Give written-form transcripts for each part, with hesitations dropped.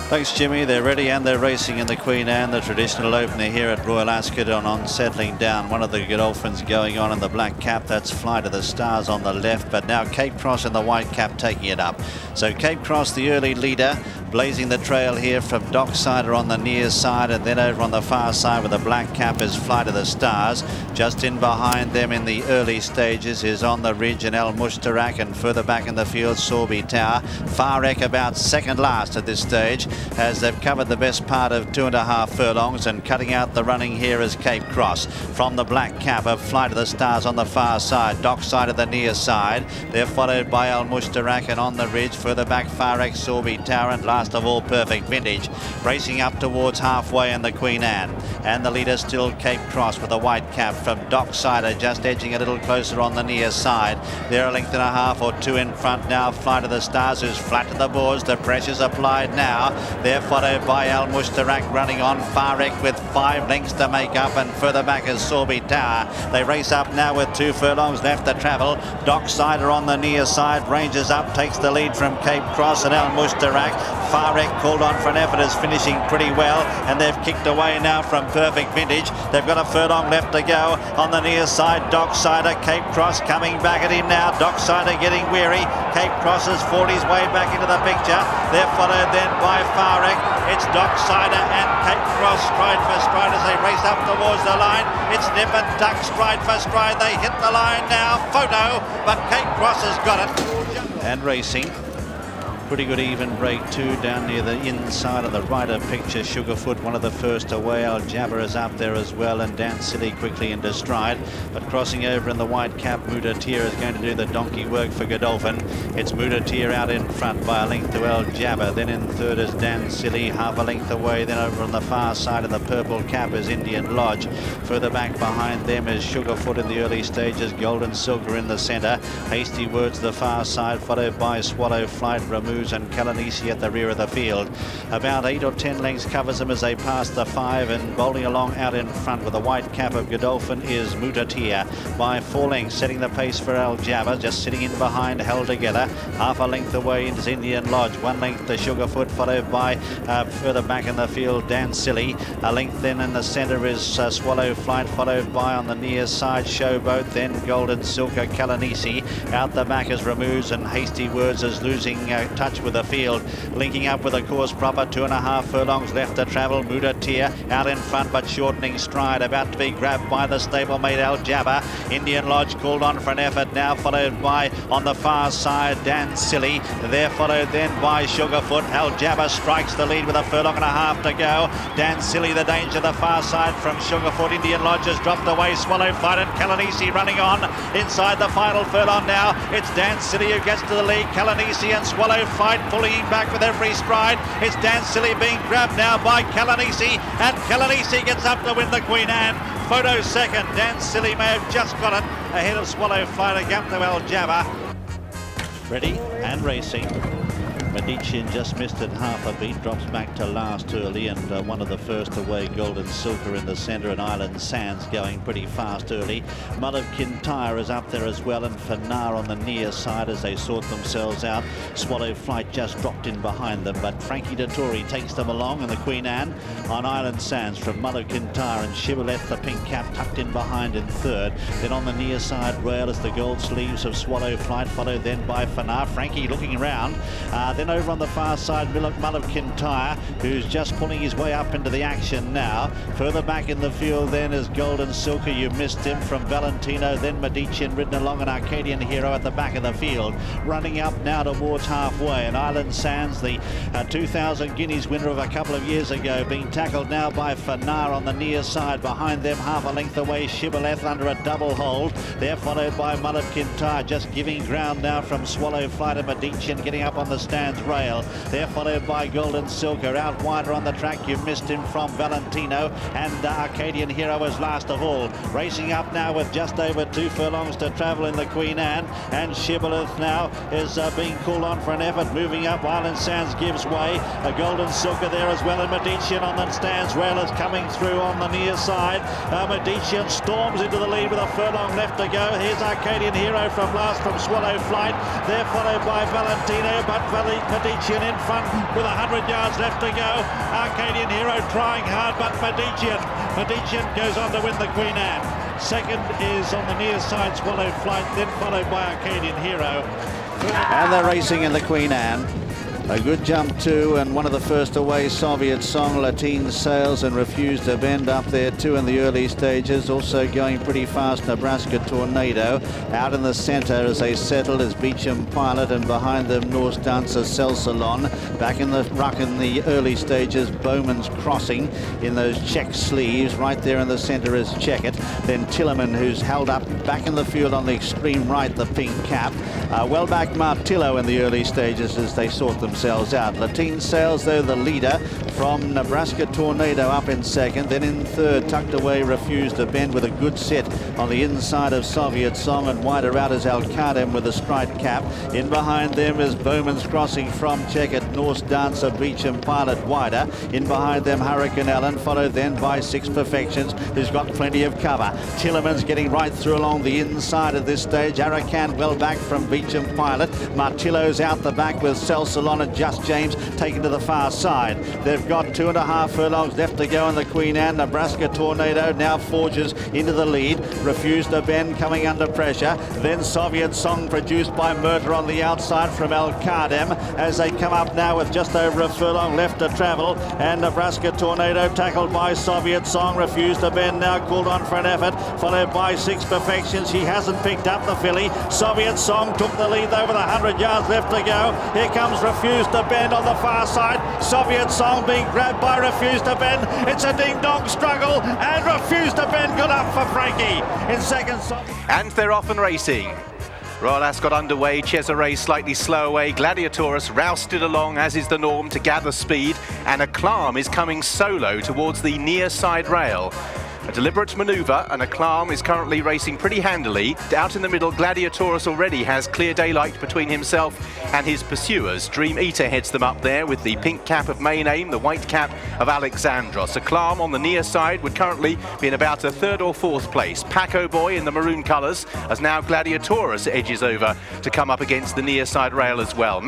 Thanks, Jimmy. They're ready and they're racing in the Queen Anne, the traditional opener here at Royal Ascot, on settling down. One of the Godolphins going on in the black cap. That's Fly to the Stars on the left, but now Cape Cross in the white cap taking it up. So Cape Cross, the early leader, blazing the trail here from Docksider on the near side, and then over on the far side with the black cap is Fly to the Stars. Just in behind them in the early stages is On the Ridge and El Mushtarak, and further back in the field Sorby Tower. Farek about second last at this stage, as they've covered the best part of 2.5 furlongs, and cutting out the running here is Cape Cross. From the black cap of Fly to the Stars on the far side, Docksider the near side. They're followed by El Mushtarak and On the Ridge. Further back Farek, Sorby Tower, and last of all Perfect Vintage. Racing up towards halfway in the Queen Anne, and the leader still Cape Cross with a white cap from Docksider, just edging a little closer on the near side. They're a length and a half or two in front now. Fly to the Stars, who's flat to the boards. The pressure's applied now. They're followed by Al Mushtarak running on. Farek with 5 lengths to make up, and further back is Sorby Tower. They race up now with 2 furlongs left to travel. Docksider on the near side ranges up, takes the lead from Cape Cross and Al Mushtarak. Farek called on for an effort, is finishing pretty well, and they've kicked away now from Perfect Vintage. They've got a furlong left to go on the near side. Docksider, Cape Cross coming back at him now. Docksider getting weary. Cape Cross has fought his way back into the picture. They're followed then by Farek. It's Docksider and Cape Cross stride for stride as they race up towards the line. It's nip and tuck, stride for stride. They hit the line now. Photo, but Cape Cross has got it. And racing. Pretty good even break too, down near the inside of the rider picture. Sugarfoot, one of the first away. Al Jabber is up there as well, and Dan Silly quickly into stride. But crossing over in the white cap, Mudatir is going to do the donkey work for Godolphin. It's Mudatir out in front by a length to Al Jabber. Then in third is Dan Silly, half a length away. Then over on the far side of the purple cap is Indian Lodge. Further back behind them is Sugarfoot in the early stages. Golden Silver in the centre. Hasty Words the far side, followed by Swallow Flight, Ramu and Kalanisi at the rear of the field. About 8 or 10 lengths covers them as they pass the 5, and bowling along out in front with the white cap of Godolphin is Mudatir by 4 lengths, setting the pace for Al Jabber, just sitting in behind, held together. Half a length away is Indian Lodge, 1 length to Sugarfoot, followed by further back in the field Dan Silly. A length then in the centre is Swallow Flight, followed by on the near side Showboat, then Golden Silka, Kalanisi. Out the back is Ramoose, and Hasty Words is losing touch with the field, linking up with a course proper. 2.5 furlongs left to travel. Mudatir out in front but shortening stride, about to be grabbed by the stablemate Al Jabber. Indian Lodge called on for an effort now, followed by on the far side Dan Silly. They're followed then by Sugarfoot. Al Jabber strikes the lead with a furlong and a half to go. Dan Silly the danger the far side from Sugarfoot. Indian Lodge has dropped away. Swallow Flight and Kalanisi running on inside the final furlong now. It's Dan Silly who gets to the lead. Kalanisi and Swallow Flight pulling him back with every stride. It's Dan Silly being grabbed now by Kalanisi, and Kalanisi gets up to win the Queen Anne. Photo second. Dan Silly may have just got it ahead of Swallow Flight against Al Jabber. Ready and racing. MEDICEAN just missed it half a beat, drops back to last early, and one of the first away, Golden Silver in the centre, and Island Sands going pretty fast early. Mud of Kintyre is up there as well, and Fanar on the near side as they sort themselves out. Swallow Flight just dropped in behind them, but Frankie Dettori takes them along, and the Queen Anne on Island Sands from Mud of Kintyre, and Shibboleth the pink cap tucked in behind in third. Then on the near side rail is the gold sleeves of Swallow Flight, followed then by Fanar. Frankie looking around. Then over on the far side, Mull of Kintyre, who's just pulling his way up into the action now. Further back in the field then is Golden Silker. You missed him from Valentino. Then MEDICEAN ridden along, an Arcadian Hero at the back of the field. Running up now towards halfway. And Island Sands, the 2,000 guineas winner of a couple of years ago, being tackled now by Fanar on the near side. Behind them, half a length away, Shibboleth under a double hold. They're followed by Mull of Kintyre, just giving ground now from Swallow Flight, and MEDICEAN getting up on the stands rail. They're followed by Golden Silker. Out wider on the track, you missed him from Valentino, and Arcadian Hero is last of all. Racing up now with just over 2 furlongs to travel in the Queen Anne, and Shibboleth now is being called on for an effort. Moving up, Island Sands gives way. A Golden Silker there as well, and MEDICEAN on the stands rail is coming through on the near side. MEDICEAN storms into the lead with a furlong left to go. Here's Arcadian Hero from last from Swallow Flight. They're followed by Valentino, but MEDICEAN in front with 100 yards left to go. Arcadian Hero trying hard, but MEDICEAN goes on to win the Queen Anne. Second is on the near side Swallow Flight, then followed by Arcadian Hero. And they're racing in the Queen Anne. A good jump too, and one of the first away, Soviet Song, Latin Sails, and Refused to Bend up there too in the early stages. Also going pretty fast, Nebraska Tornado. Out in the centre as they settle is Beecham Pilot, and behind them Norse Dancer Cell Salon. Back in the ruck in the early stages, Bowman's Crossing in those check sleeves. Right there in the centre is Check It. Then Tillerman, who's held up back in the field on the extreme right, the pink cap. Well back Martillo in the early stages as they sort themselves out. Latin Sails, though, the leader from Nebraska Tornado up in second. Then in third, tucked away, Refused to Bend with a good set on the inside of Soviet Song, and wider out is Al-Qadem with a striped cap. In behind them is Bowman's Crossing from Check It, Norse Dancer, Beecham Pilot wider. In behind them, Hurricane Allen, followed then by Six Perfections, who's got plenty of cover. Tillerman's getting right through along the inside at this stage. Arakan well back from Beecham Pilot. Martillo's out the back with Cell Salon and Just James taken to the far side. They've got 2.5 furlongs left to go in the Queen Anne. Nebraska Tornado now forges into the lead. Refused to Bend coming under pressure. Then Soviet Song produced by Murta on the outside from Al-Qadem as they come up now with just over a furlong left to travel. And Nebraska Tornado tackled by Soviet Song. Refused to Bend now called on for an effort, followed by Six Perfections. He hasn't picked up the filly. Soviet Song took the lead though with 100 yards left to go. Here comes Refused to Bend on the far side. Soviet Song being grabbed by Refused to Bend. It's a ding-dong struggle, and Refused to Bend got up for Frankie in second. And they're off and racing. Royal Ascot underway, Cesare slightly slow away, Gladiatorus rousted along as is the norm to gather speed, and Acclam is coming solo towards the near side rail. A deliberate manoeuvre, and Acclam is currently racing pretty handily. Out in the middle, Gladiatorus already has clear daylight between himself and his pursuers. Dream Eater heads them up there with the pink cap of Main Aim, the white cap of Alexandros. Acclam on the near side would currently be in about a third or fourth place. Paco Boy in the maroon colours, as now Gladiatorus edges over to come up against the near side rail as well.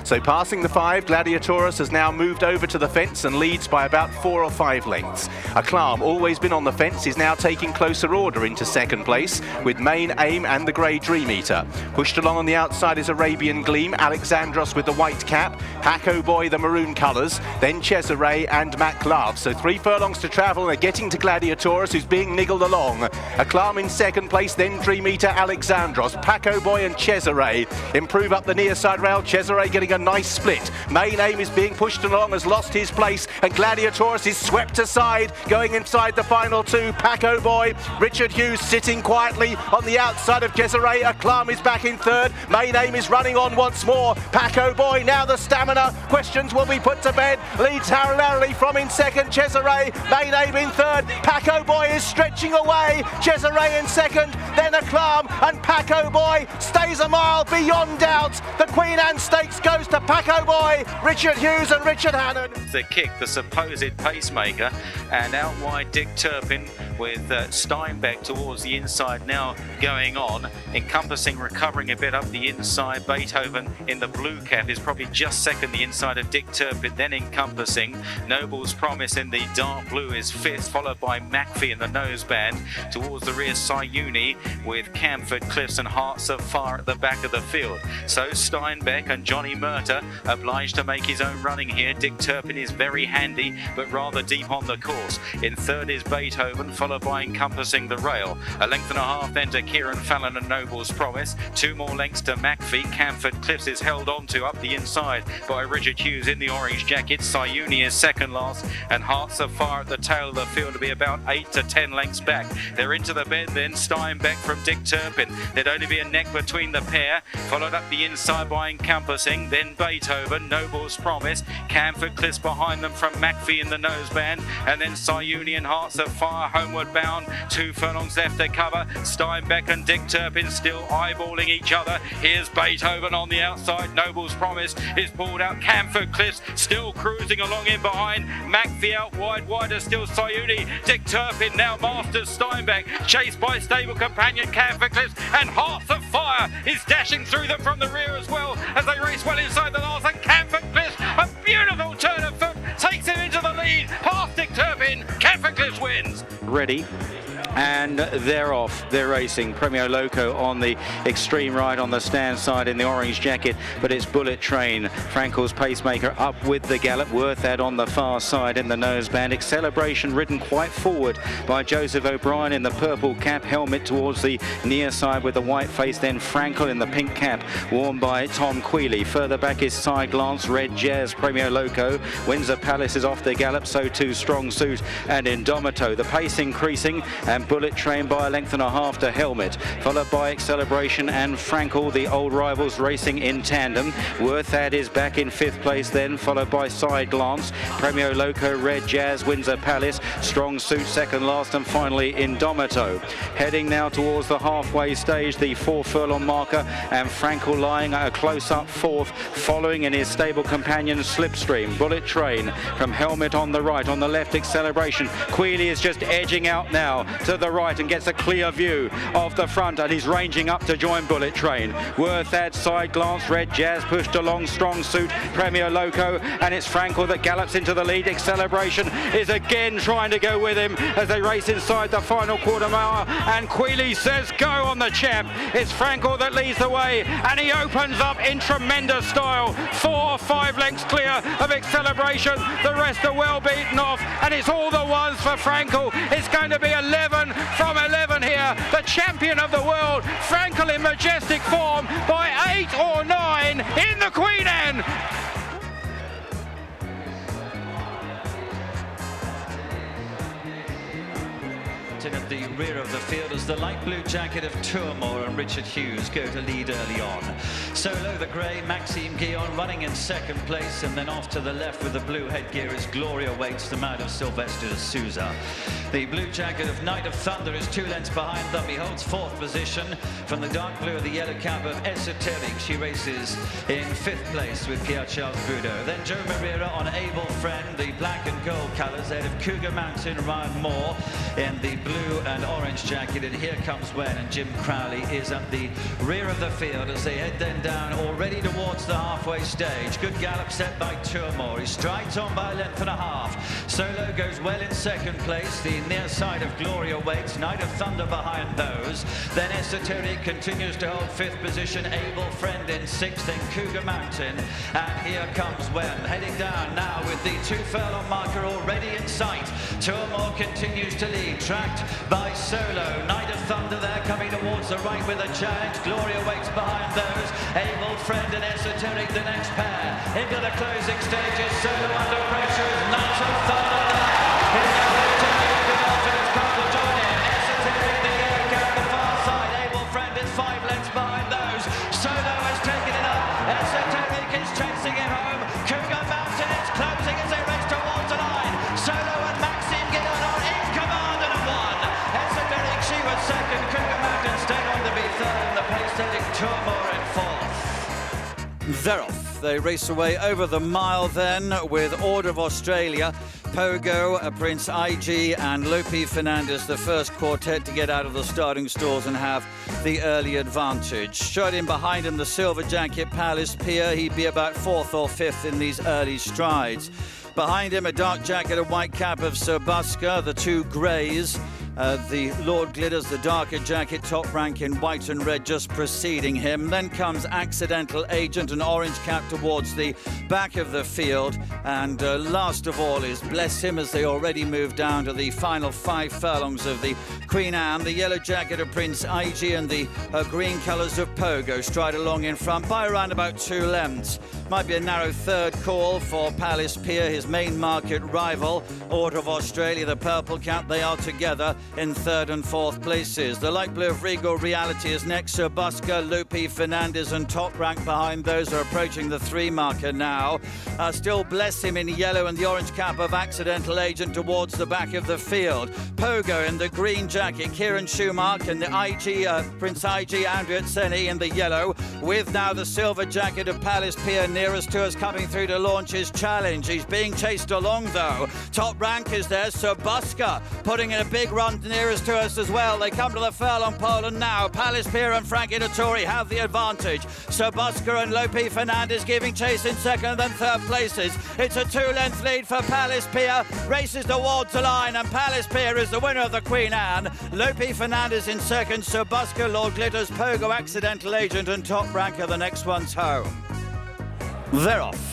So passing the 5, Gladiatorus has now moved over to the fence and leads by about 4 or 5 lengths. Acclam, always been on the fence, is now taking closer order into second place with Main Aim and the grey Dream Eater. Pushed along on the outside is Arabian Gleam, Alexandros with the white cap, Paco Boy the maroon colours, then Cesare and Mac Love. So 3 furlongs to travel, and they're getting to Gladiatorus, who's being niggled along. Acclam in second place, then Dream Eater, Alexandros, Paco Boy and Cesare improve up the near side rail. Cesare getting a nice split. Main Aim is being pushed along, has lost his place, and Gladiatorus is swept aside, going inside the final 2. Paco Boy, Richard Hughes sitting quietly on the outside of Cesare. Acclam is back in third. Main Aim is running on once more. Paco Boy, now the stamina. Questions will be put to bed. Leads narrowly from in second. Cesare, Main Aim in third. Paco Boy is stretching away. Cesare in second, then Acclam, and Paco Boy stays a mile beyond doubt. The Queen Anne Stakes goes to Paco Boy, Richard Hughes and Richard Hannon. The kick, the supposed pacemaker, and out wide Dick Turpin with Steinbeck towards the inside now going on, encompassing, recovering a bit up the inside. Beethoven in the blue cap is probably just second the inside of Dick Turpin, then encompassing. Noble's Promise in the dark blue is fifth, followed by McPhee in the noseband. Towards the rear, Sayuni with CANFORD, Cliffs and Hearts of Fire at the back of the field. So Steinbeck and Johnny Murta obliged to make his own running here. Dick Turpin is very handy, but rather deep on the course. In third is Beethoven, followed by encompassing the rail. A length and a half then to Kieran Fallon and Noble's Promise. 2 more lengths to McPhee. CANFORD, Cliffs is held on to up the inside by Richard Hughes in the orange jacket. Sayuni is second last, and Hearts of Fire at the tail of the field to be about 8 to 10 lengths back. They're into the bend then. Steinbeck from Dick Turpin. There'd only be a neck between the pair, followed up the inside by encompassing, then Beethoven, Noble's Promise, CANFORD, Cliffs behind them from McPhee in the noseband, and then Sayuni and Hearts of Fire home homeward bound. 2 furlongs left to cover. Steinbeck and Dick Turpin still eyeballing each other. Here's Beethoven on the outside. Noble's Promise is pulled out. Camford Cliffs still cruising along in behind. McPhee out wide. Wider still Sayuni. Dick Turpin now masters Steinbeck. Chased by stable companion Camford Cliffs. And Hearts of Fire is dashing through them from the rear as well as they race well inside the last. And Camford Cliffs, a beautiful turn of foot, takes him into the lead. Past Dick Turpin. Camford Cliffs wins. Ready. And they're off. They're racing. Premio Loco on the extreme right on the stand side in the orange jacket, but it's Bullet Train. Frankel's Pacemaker up with the gallop. Worthad on the far side in the noseband. Acceleration ridden quite forward by Joseph O'Brien in the purple cap. Helmet towards the near side with the white face. Then Frankel in the pink cap worn by Tom Quealy. Further back is Side Glance, Red Jazz, Premio Loco. Windsor Palace is off the gallop. So too Strong Suit and Indomito. The pace increasing and Bullet Train by a length and a half to Helmet, followed by Acceleration and Frankel, the old rivals racing in tandem. Worthad is back in 5th place then, followed by Side Glance, Premio Loco, Red Jazz, Windsor Palace, Strong Suit second last, and finally Indomito. Heading now towards the halfway stage, the 4 furlong marker, and Frankel lying at a close-up 4th, following in his stable companion Slipstream. Bullet Train from Helmet on the right, on the left Acceleration. Quealy is just edging out now to the right and gets a clear view of the front, and he's ranging up to join Bullet Train. Worthad, Side Glance, Red Jazz pushed along, Strong Suit, Premio Loco, and it's Frankel that gallops into the lead. Acceleration is again trying to go with him as they race inside the final quarter mile, and Quealy says go on the champ. It's Frankel that leads the way, and he opens up in tremendous style. 4 or 5 lengths clear of Acceleration. The rest are well beaten off, and it's all the ones for Frankel. It's going to be 11 from 11 here. The champion of the world, Frankel in majestic form by 8 or 9 in the Queen Anne. In at the rear of the field as the light blue jacket of Tourmore and Richard Hughes go to lead early on. Solo the grey, Maxime Guillon running in 2nd place, and then off to the left with the blue headgear is Gloria Waits, the mount of Sylvester de Souza. The blue jacket of Knight of Thunder is 2 lengths behind them. He holds 4th position from the dark blue of the yellow cap of Esoteric. She races in 5th place with Pierre-Charles Boudot. Then Joe Marrera on Able Friend, the black and gold colours out of Cougar Mountain, Ryan Moore in the blue and orange jacket, and here comes Wen, and Jim Crowley is at the rear of the field as they head then down already towards the halfway stage. Good gallop set by Tourmore. He strides on by a length and a half. Solo goes well in 2nd place. The near side of Gloria Waits, Knight of Thunder behind those. Then Esoteric continues to hold 5th position. Able Friend in 6th, then Cougar Mountain, and here comes Wen heading down now with the 2 furlong marker already in sight. Tourmore continues to lead, tracked by Solo. Knight of Thunder there coming towards the right with a challenge. Gloria Waits behind those. Able Friend and Esoteric the next pair. Into the closing stages. Solo under pressure is Knight of Thunder there. In the blue jacket, the Dolphins come to join in. Esoteric the Eric on the far side. Able Friend is 5 lengths behind those. Solo has taken it up. Esoteric is chasing him home. Cougar Mountain is closing as they race towards the line. Solo and Maxime Guillon are in command and have won. Esoteric, she was 2nd. Cougar Mountain stayed on to be 3rd, and the pace-setting Tourmore in 4th. They're off. They race away over the mile then with Order of Australia, Pogo, Prince IG and Lope Fernandez, the first quartet to get out of the starting stalls and have the early advantage. Straight in behind him, the silver jacket Palace PIER. He'd be about 4th or 5th in these early strides. Behind him, a dark jacket, a white cap of Sir Busker, the 2 greys. The Lord Glitters, the darker jacket, top rank in white and red, just preceding him. Then comes Accidental Agent, an orange cap towards the back of the field. And last of all is Bless Him, as they already move down to the final 5 furlongs of the Queen Anne. The yellow jacket of Prince IG and the green colours of Pogo stride along in front by around about 2 lengths. Might be a narrow 3rd call for Palace PIER, his main market rival. Order of Australia, the purple cap, they are together. in third and fourth places. The light blue of Regal Reality is next. Subuska, Lupi, Fernandez and Top Rank behind those are approaching the 3 marker now. Still Bless Him in yellow and the orange cap of Accidental Agent towards the back of the field. Pogo in the green jacket, Kieran Schumacher in the IG, Prince IG, Andrew Seni in the yellow, with now the silver jacket of Palace Pier nearest to us coming through to launch his challenge. He's being chased along though. Top Rank is there, Subuska putting in a big run nearest to us as well. They come to the furlong pole and now Palace Pier and Frankel have the advantage. Subuska and Lope Fernandez giving chase in second and third places. It's a 2-length lead for Palace Pier. Races towards the line and Palace Pier is the winner of the Queen Anne. Lope Fernandez in second, Subuska, Lord Glitters, Pogo, Accidental Agent and Top Rank are the next ones home. They're off.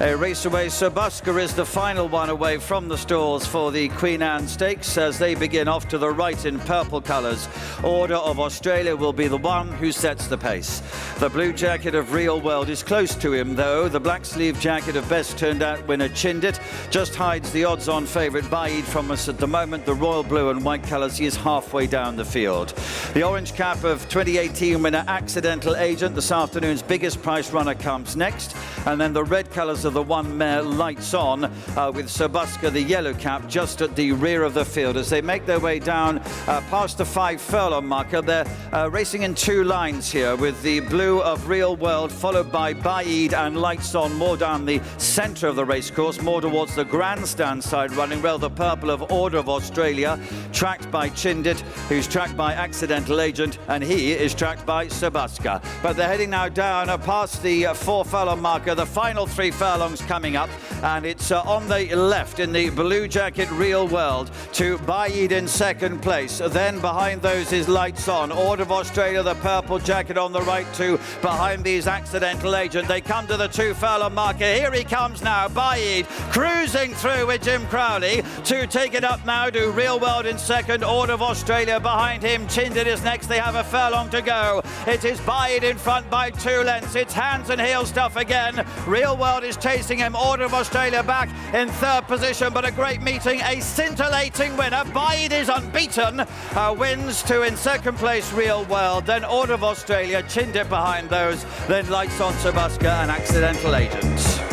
A race away, Subuska is the final one away from the stalls for the Queen Anne Stakes as they begin off to the right in purple colours. Order of Australia will be the one who sets the pace. The blue jacket of Real World is close to him though. The black sleeve jacket of Best Turned Out winner Chindit just hides the odds-on favourite Baid from us at the moment. The royal blue and white colours, he is halfway down the field. The orange cap of 2018 winner Accidental Agent, this afternoon's biggest price runner, comes next. And then the red colours of the one mare Lights On with Subuska, the yellow cap, just at the rear of the field as they make their way down past the 5 furlong marker. They're racing in 2 lines here with the blue of Real World followed by Baid and Lights On more down the centre of the racecourse, more towards the grandstand side running well. The purple of Order of Australia tracked by Chindit, who's tracked by Accidental Agent, and he is tracked by Subuska. But they're heading now down past the 4 furlong marker. The final 3 furlongs coming up, and it's on the left in the blue jacket Real World to Baid in second place. Then behind those is Lights On. Order of Australia, the purple jacket on the right too. Behind these Accidental Agent. They come to the 2 furlong marker. Here he comes now. Baid cruising through with Jim Crowley to take it up now to Real World in second. Order of Australia behind him. Chindit is next. They have a furlong to go. It is Baid in front by 2 lengths. It's hands and heel stuff again. Real World is chasing him. Order of Australia back in third position, but a great meeting, a scintillating winner. Baid is unbeaten, wins to in second place Real World, then Order of Australia, Chindit behind those, then Lights On, Subuska and Accidental Agents.